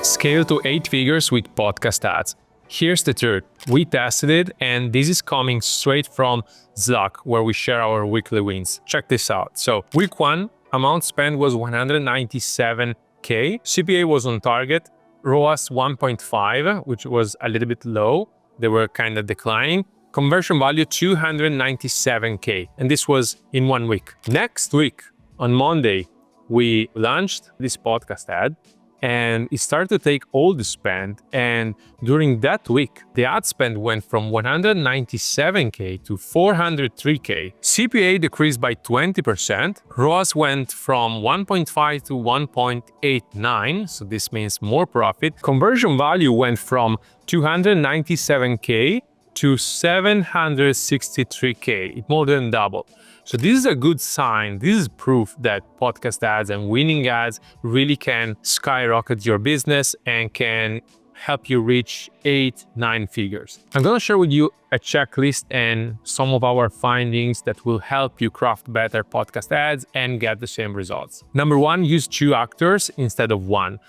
Scale to 8 figures with podcast ads. Here's the truth. We tested it, and this is coming straight from Slack, where we share our weekly wins. Check this out. So week 1, amount spent was 197K. CPA was on target. ROAS 1.5, which was a little bit low. They were kind of declining. Conversion value 297K. And this was in 1 week. Next week, on Monday, we launched this podcast ad, and it started to take all the spend. And during that week, the ad spend went from 197K to 403K. CPA decreased by 20%. ROAS went from 1.5 to 1.89. So this means more profit. Conversion value went from 297K to 763K. It more than doubled. So this is a good sign. This is proof that podcast ads and winning ads really can skyrocket your business and can help you reach 8-9 figures. I'm gonna share with you a checklist and some of our findings that will help you craft better podcast ads and get the same results. Number 1, use 2 actors instead of 1.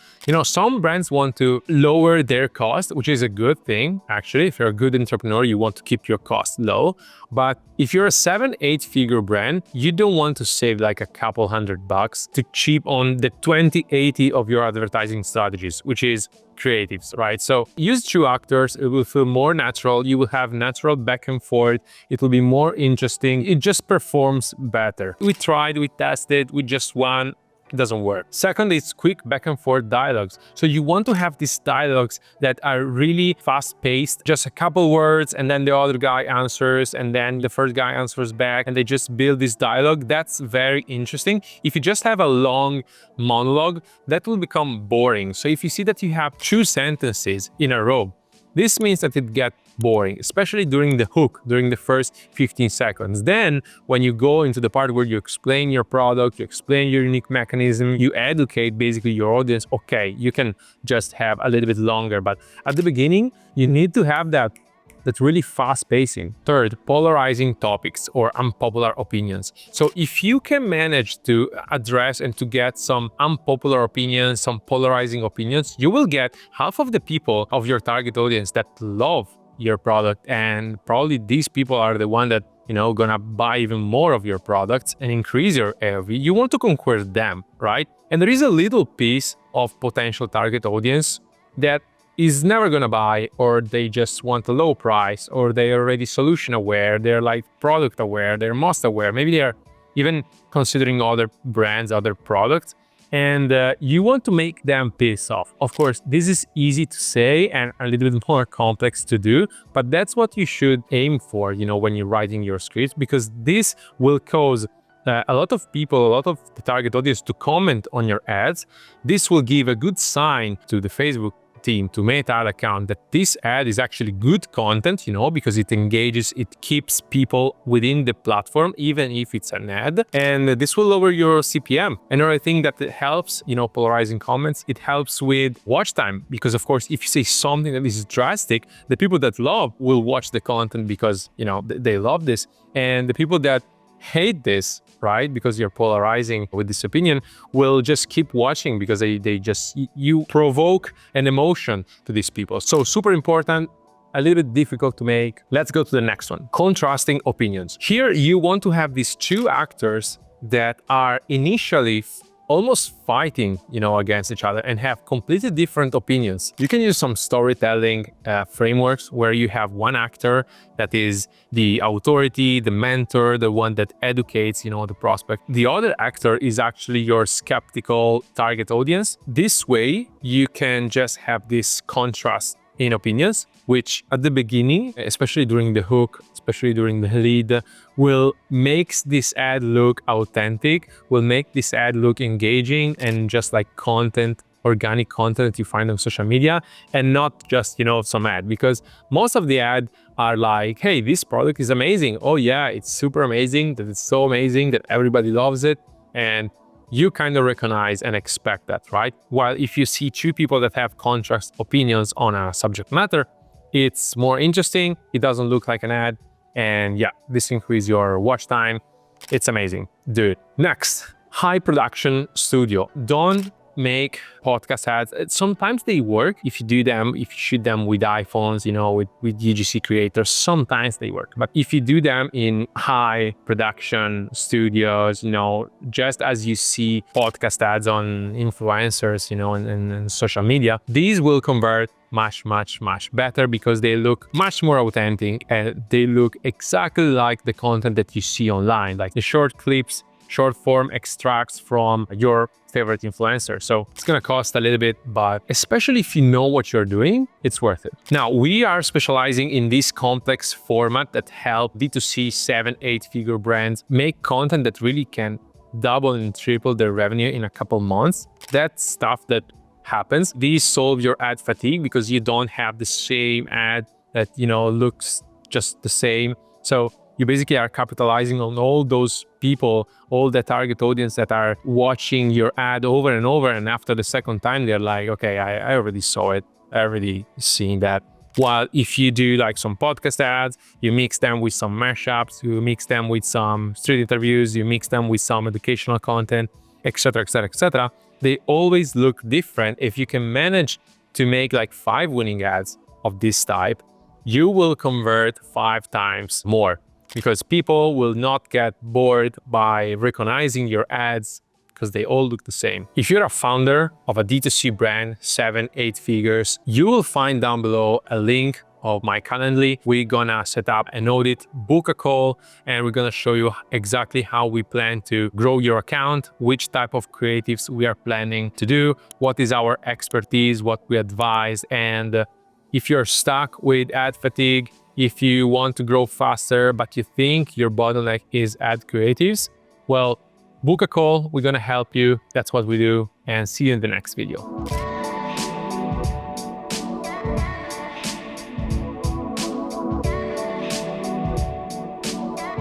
Some brands want to lower their cost, which is a good thing. Actually, if you're a good entrepreneur, you want to keep your costs low. But if you're a 7-8 figure brand, you don't want to save like a couple $100 to cheap on the 20-80 of your advertising strategies, which is creatives, right? So use 2 actors. It will feel more natural. You will have natural back and forth. It will be more interesting. It just performs better. We tried, we tested, we just won. It doesn't work. Second is quick back and forth dialogues. So you want to have these dialogues that are really fast paced, just a couple words and then the other guy answers and then the first guy answers back and they just build this dialogue. That's very interesting. If you just have a long monologue, that will become boring. So if you see that you have 2 sentences in a row, this means that it gets boring, especially during the hook, during the first 15 seconds. Then when you go into the part where you explain your product, you explain your unique mechanism, you educate basically your audience, okay, you can just have a little bit longer. But at the beginning, you need to have that really fast pacing. Third, polarizing topics or unpopular opinions. So if you can manage to address and to get some unpopular opinions, some polarizing opinions, you will get half of the people of your target audience that love your product, and probably these people are the one that gonna buy even more of your products and increase your AOV. You want to conquer them, right? And there is a little piece of potential target audience that is never gonna buy, or they just want a low price, or they're already solution aware, they're like product aware, they're most aware, maybe they're even considering other brands, other products, and you want to make them piss off. Of course, this is easy to say and a little bit more complex to do, but that's what you should aim for, when you're writing your scripts, because this will cause a lot of people, a lot of the target audience to comment on your ads. This will give a good sign to the Facebook team, to Meta ad account, that this ad is actually good content, because it engages, it keeps people within the platform, even if it's an ad. And this will lower your CPM. Another thing that helps, polarizing comments, it helps with watch time, because of course, if you say something that is drastic, the people that love will watch the content because, they love this. And the people that hate this, right, because you're polarizing with this opinion, will just keep watching because you provoke an emotion to these people. So super important, a little bit difficult to make. Let's go to the next one. Contrasting opinions. Here you want to have these 2 actors that are initially almost fighting, against each other and have completely different opinions. You can use some storytelling frameworks where you have one actor that is the authority, the mentor, the one that educates, the prospect. The other actor is actually your skeptical target audience. This way, you can just have this contrast in opinions, which at the beginning, especially during the hook, especially during the lead, will make this ad look authentic, will make this ad look engaging and just like content, organic content that you find on social media, and not just, some ad. Because most of the ad are like, hey, this product is amazing. Oh yeah, it's super amazing, that it's so amazing that everybody loves it. And you kind of recognize and expect that, right? While if you see 2 people that have contrast opinions on a subject matter, it's more interesting, it doesn't look like an ad, and yeah, this increases your watch time. It's amazing, dude. Next, high production studio. Don't make podcast ads. Sometimes they work if you shoot them with iPhones, with UGC creators, sometimes they work. But if you do them in high production studios, just as you see podcast ads on influencers, and social media, these will convert much better because they look much more authentic and they look exactly like the content that you see online, like the short clips, short form extracts from your favorite influencer. So it's gonna cost a little bit, but especially if you know what you're doing, it's worth it. Now, we are specializing in this complex format that help D2C 7-8 figure brands make content that really can double and triple their revenue in a couple months. That's stuff that happens. These solve your ad fatigue because you don't have the same ad that looks just the same. So you basically are capitalizing on all those people, all the target audience that are watching your ad over and over, and after the second time they're like, okay, I already saw it, I already seen that. While if you do like some podcast ads, you mix them with some mashups, you mix them with some street interviews, you mix them with some educational content, etc., they always look different. If you can manage to make like 5 winning ads of this type, you will convert 5 times more because people will not get bored by recognizing your ads because they all look the same. If you're a founder of a D2C brand, 7-8 figures, you will find down below a link of my Calendly. We're gonna set up an audit, book a call, and we're gonna show you exactly how we plan to grow your account, which type of creatives we are planning to do, what is our expertise, what we advise, and if you're stuck with ad fatigue, if you want to grow faster, but you think your bottleneck is ad creatives, well, book a call, we're gonna help you. That's what we do, and see you in the next video.